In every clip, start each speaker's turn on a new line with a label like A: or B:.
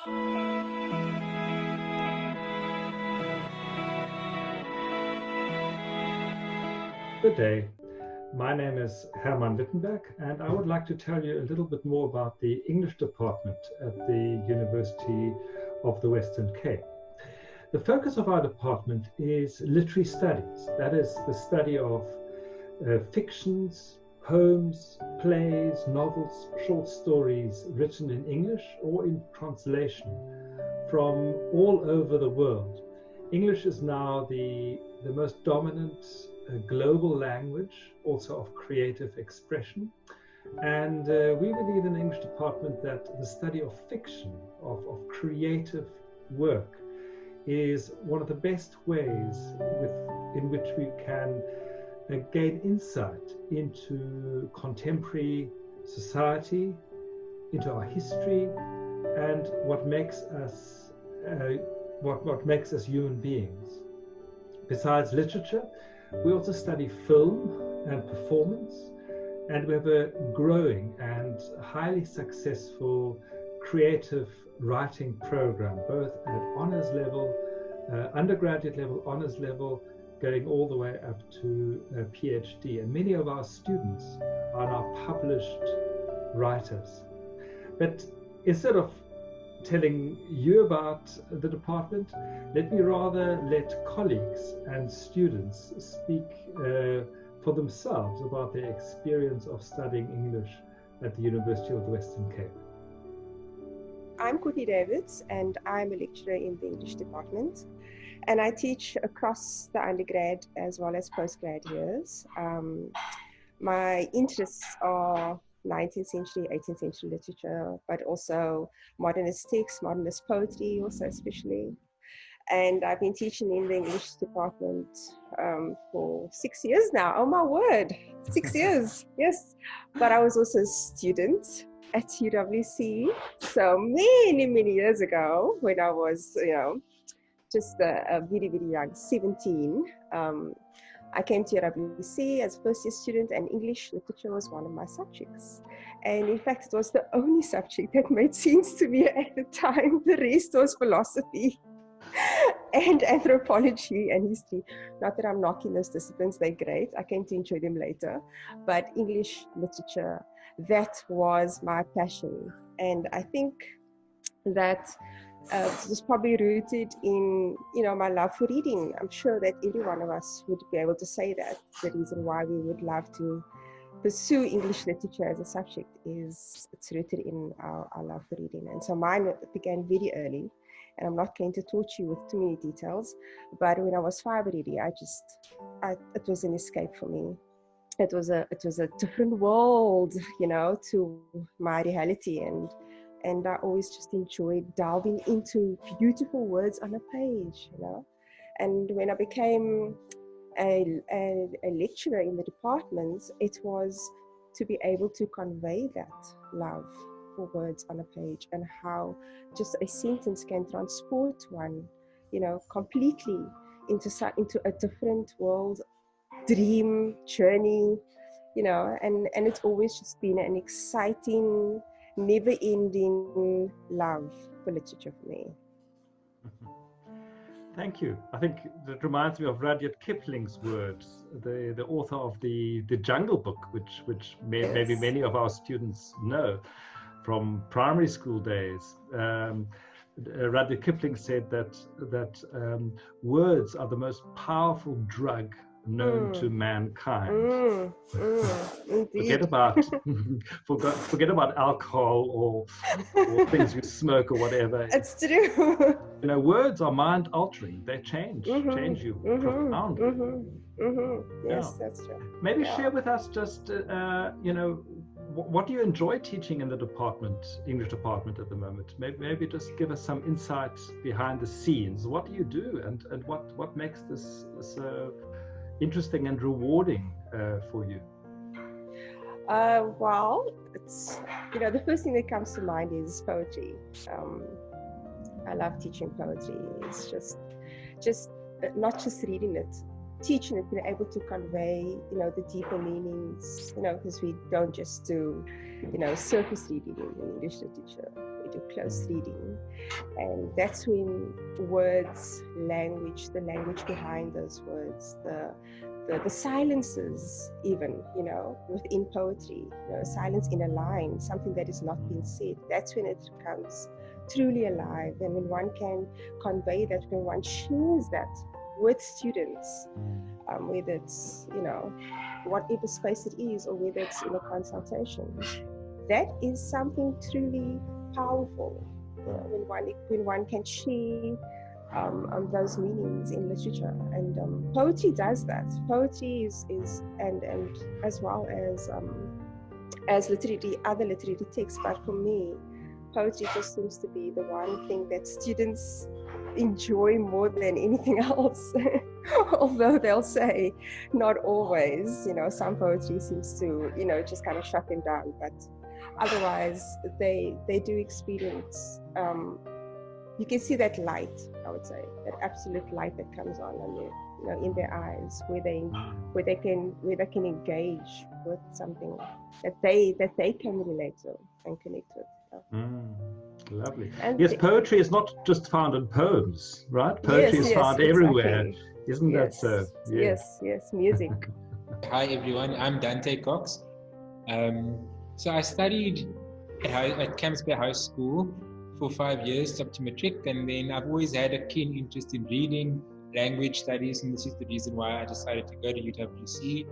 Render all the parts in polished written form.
A: Good day. My name is Hermann Wittenberg, and I would like to tell you a little bit more about the English department at the University of the Western Cape. The focus of our department is literary studies. That is the study of fictions, poems, plays, novels, short stories written in English or in translation from all over the world. English is now the most dominant global language, also of creative expression. And we believe in the English department that the study of fiction, of creative work, is one of the best ways in which we can gain insight into contemporary society, into our history, and what makes us human beings. Besides literature, we also study film and performance, and we have a growing and highly successful creative writing program, both at honors level, undergraduate level, honors level, going all the way up to a PhD. And many of our students are now published writers. But instead of telling you about the department, let me rather let colleagues and students speak for themselves about their experience of studying English at the University of the Western Cape.
B: I'm Courtney Davids, and I'm a lecturer in the English department, and I teach across the undergrad as well as postgrad years. My interests are 19th century, 18th century literature, but also modernist texts, modernist poetry also especially. And I've been teaching in the English department for 6 years now. Oh my word, 6 years, yes. But I was also a student at UWC, so many years ago when I was, just a very young, 17. I came to UWC as a first-year student, and English literature was one of my subjects. And in fact, it was the only subject that made sense to me at the time. The rest was philosophy and anthropology and history. Not that I'm knocking those disciplines, they're great. I came to enjoy them later. But English literature, that was my passion. And I think that it was probably rooted in, my love for reading. I'm sure that every one of us would be able to say that. The reason why we would love to pursue English literature as a subject is it's rooted in our love for reading. And so mine began very early, and I'm not going to torture you with too many details, but when I was 5 already, it was an escape for me. It was a different world, to my reality, and I always just enjoyed delving into beautiful words on a page, And when I became a lecturer in the department, it was to be able to convey that love for words on a page and how just a sentence can transport one, completely into a different world, dream, journey, and it's always just been an exciting, never-ending love for literature for me.
A: Thank you. I think that reminds me of Rudyard Kipling's words, the author of the Jungle Book, which maybe many of our students know from primary school days. Rudyard Kipling said that words are the most powerful drug known to mankind. Forget about alcohol or things you smoke or whatever.
B: It's true.
A: Words are mind altering. They change you profoundly.
B: Yes, that's true.
A: Maybe share with us just what do you enjoy teaching in the English department at the moment? Maybe just give us some insights behind the scenes. What do you do, and what makes this so interesting and rewarding for you?
B: Well, it's the first thing that comes to mind is poetry. I love teaching poetry. It's just not just reading it, teaching it, being able to convey, the deeper meanings, because we don't just do, surface reading in English literature. we do close reading. And that's when words, language, the language behind those words, the silences even, within poetry, silence in a line, something that is not being said, that's when it becomes truly alive. And when one can convey that, when one shares that with students, whether it's, whatever space it is, or whether it's in a consultation, that is something truly powerful. When one can share those meanings in literature, and poetry does that. Poetry is and as well as other literary texts. But for me, poetry just seems to be the one thing that students enjoy more than anything else. Although they'll say not always, some poetry seems to, just kind of shut them down, but otherwise they do experience, you can see that light, I would say, that absolute light that comes on their, in their eyes, where they can engage with something that they can relate to and connect with.
A: Lovely. And yes, poetry is not just found in poems, right? Poetry is found everywhere. Exactly. Isn't that so?
B: Yes, music.
C: Hi everyone, I'm Dante Cox. So I studied at Camps Bay High School for 5 years up to matric, and then I've always had a keen interest in reading, language studies, and this is the reason why I decided to go to UWC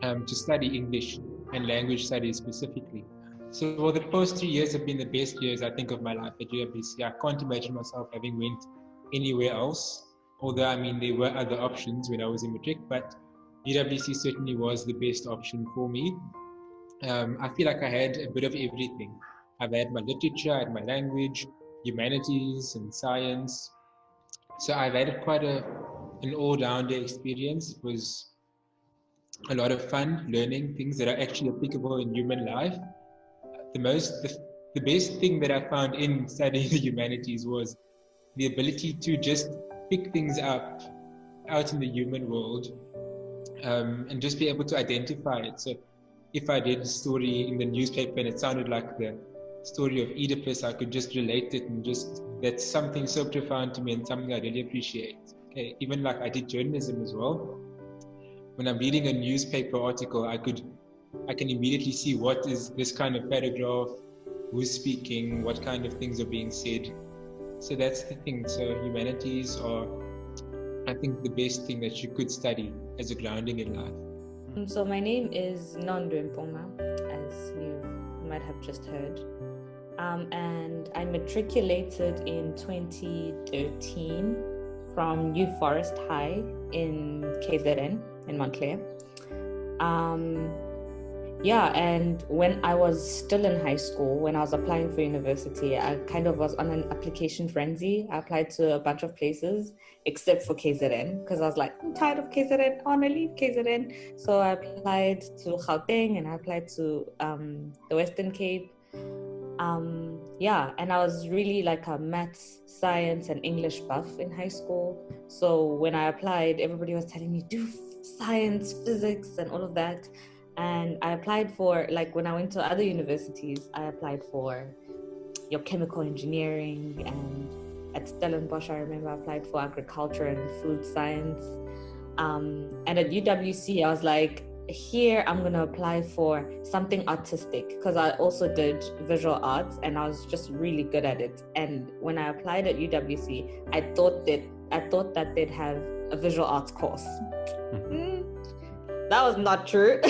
C: to study English and language studies specifically. So the first 3 years have been the best years, I think, of my life at UWC. I can't imagine myself having went anywhere else, although, there were other options when I was in matric, but UWC certainly was the best option for me. I feel like I had a bit of everything. I've had my literature, I had my language, humanities and science. So I've had quite an all-rounder experience. It was a lot of fun learning things that are actually applicable in human life. The best thing that I found in studying the humanities was the ability to just pick things up out in the human world, and just be able to identify it. So if I read a story in the newspaper and it sounded like the story of Oedipus, I could just relate it, and that's something so profound to me and something I really appreciate. Okay, even like I did journalism as well. When I'm reading a newspaper article, I can immediately see what is this kind of paragraph, who's speaking, what kind of things are being said. So that's the thing. So humanities are, I think, the best thing that you could study as a grounding in life.
D: So my name is Nondo Mpoma, as you might have just heard. And I matriculated in 2013 from New Forest High in KZN, in Montclair. And when I was still in high school, when I was applying for university, I kind of was on an application frenzy. I applied to a bunch of places except for KZN, because I was like, I'm tired of KZN, I want to leave KZN. So I applied to Gauteng, and I applied to the Western Cape. And I was really like a maths, science, and English buff in high school. So when I applied, everybody was telling me, do science, physics, and all of that. And I applied for, like, when I went to other universities, I applied for your chemical engineering, and at Stellenbosch, I remember I applied for agriculture and food science. And at UWC, I was like, here I'm going to apply for something artistic, because I also did visual arts and I was just really good at it. And when I applied at UWC, I thought that they'd have a visual arts course. That was not true.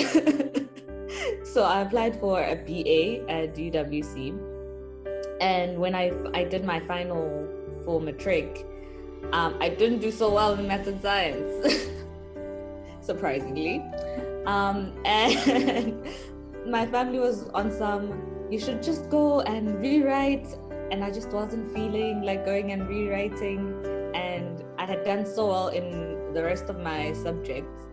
D: So I applied for a BA at UWC. And when I did my final for matric, I didn't do so well in math and science, surprisingly. And my family was on some, you should just go and rewrite. And I just wasn't feeling like going and rewriting. And I had done so well in the rest of my subjects.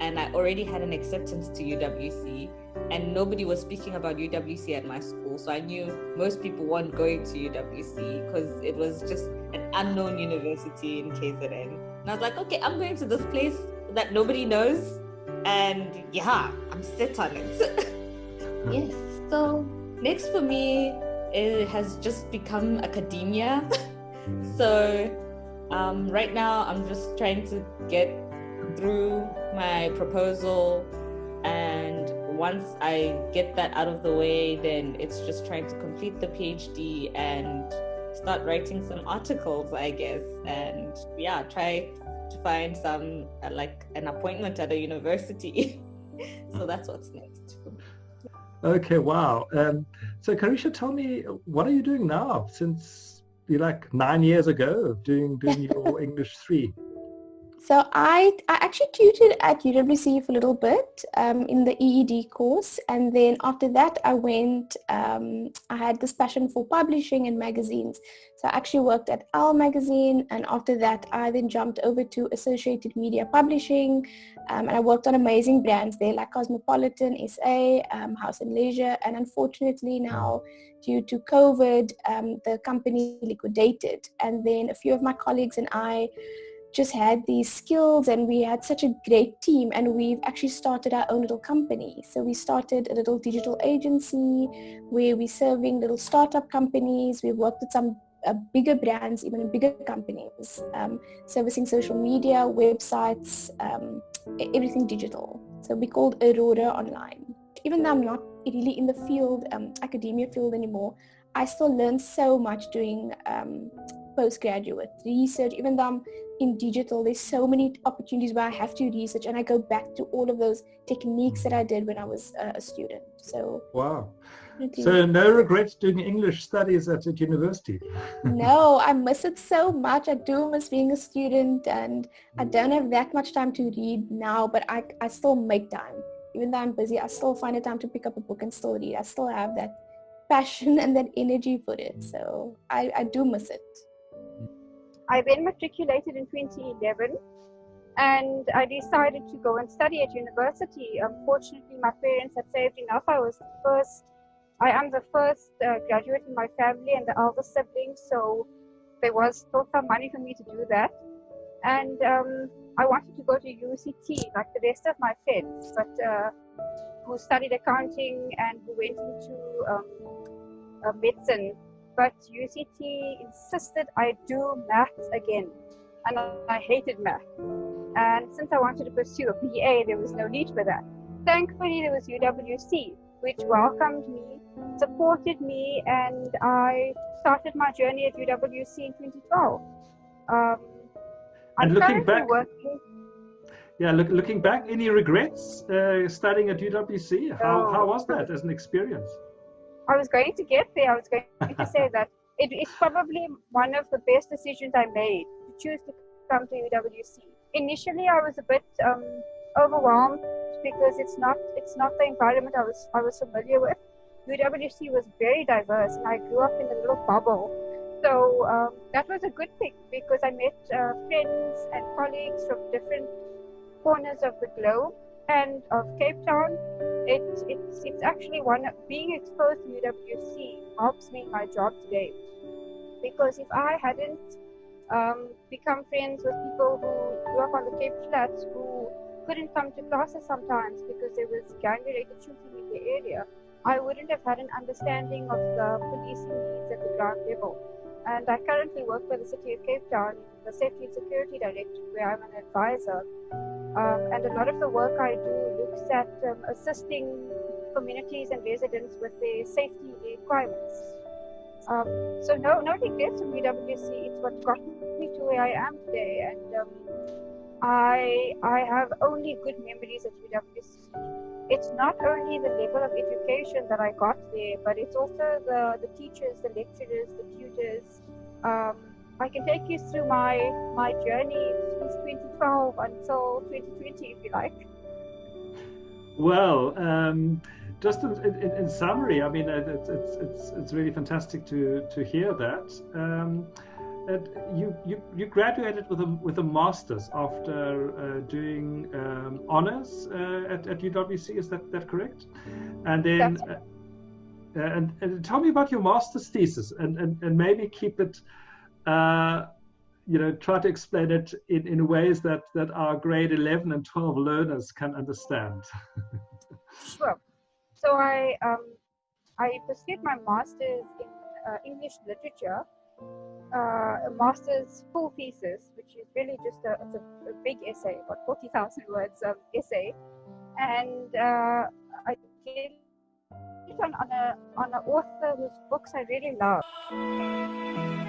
D: And I already had an acceptance to UWC, and nobody was speaking about UWC at my school. So I knew most people weren't going to UWC because it was just an unknown university in KZN. And I was like, okay, I'm going to this place that nobody knows. And yeah, I'm set on it. Yes. So next for me it has just become academia. So right now I'm just trying to get through my proposal, and once I get that out of the way, then it's just trying to complete the PhD and start writing some articles, I guess, and yeah, try to find some like an appointment at a university. So that's what's next.
A: Okay, wow. So Carisha, tell me, what are you doing now since you're like 9 years ago doing your English 3?
E: So I actually tutored at UWC for a little bit in the EED course, and then after that I went, I had this passion for publishing and magazines. So I actually worked at Owl magazine, and after that I then jumped over to Associated Media Publishing, and I worked on amazing brands there like Cosmopolitan, SA, House and Leisure, and unfortunately now due to COVID, the company liquidated, and then a few of my colleagues and I just had these skills, and we had such a great team, and we've actually started our own little company. So we started a little digital agency where we're serving little startup companies. We've worked with some bigger brands, even bigger companies, servicing social media, websites, everything digital. So we called Aurora Online. Even though I'm not really in the field, academia field anymore, I still learn so much doing postgraduate research. Even though I'm in digital, there's so many opportunities where I have to research, and I go back to all of those techniques that I did when I was a student. So
A: wow. So no regrets doing English studies at university?
E: No, I miss it so much. I do miss being a student, and I don't have that much time to read now, but I still make time. Even though I'm busy, I still find the time to pick up a book and still read. I still have that passion and that energy for it. So I do miss it.
F: I then matriculated in 2011, and I decided to go and study at university. Unfortunately, my parents had saved enough. I am the first graduate in my family and the eldest sibling, so there was still some money for me to do that. And I wanted to go to UCT like the rest of my friends, but who studied accounting and who went into medicine. But UCT insisted I do maths again, and I hated math. And since I wanted to pursue a BA, there was no need for that. Thankfully, there was UWC, which welcomed me, supported me, and I started my journey at UWC in 2012.
A: And looking back, looking back, any regrets studying at UWC? How was that as an experience?
F: I was going to get there. I was going to say that it's probably one of the best decisions I made to choose to come to UWC. Initially, I was a bit overwhelmed because it's not the environment I was familiar with. UWC was very diverse, and I grew up in a little bubble. So that was a good thing because I met friends and colleagues from different corners of the globe and of Cape Town. It's actually being exposed to UWC helps me in my job today, because if I hadn't become friends with people who grew up on the Cape Flats who couldn't come to classes sometimes because there was gang-related shooting in the area, I wouldn't have had an understanding of the policing needs at the ground level. And I currently work for the City of Cape Town, the Safety and Security Directorate, where I'm an advisor. And a lot of the work I do looks at assisting communities and residents with their safety requirements. So no regrets from UWC. It's what got me to where I am today, and I have only good memories at UWC. It's not only the level of education that I got there, but it's also the teachers, the lecturers, the tutors. I can take you through my journey since 2012 until 2020, if you like.
A: Well, just in summary, I mean, it's really fantastic to hear that. You graduated with a master's after doing honors at UWC. Is that correct? And then and tell me about your master's thesis, and maybe keep it. Try to explain it in ways that our grade 11 and 12 learners can understand.
F: Sure. So I pursued my master's in English literature, a master's full thesis, which is really just it's a big essay, about 40,000 words of essay, and I did it on an author whose books I really love.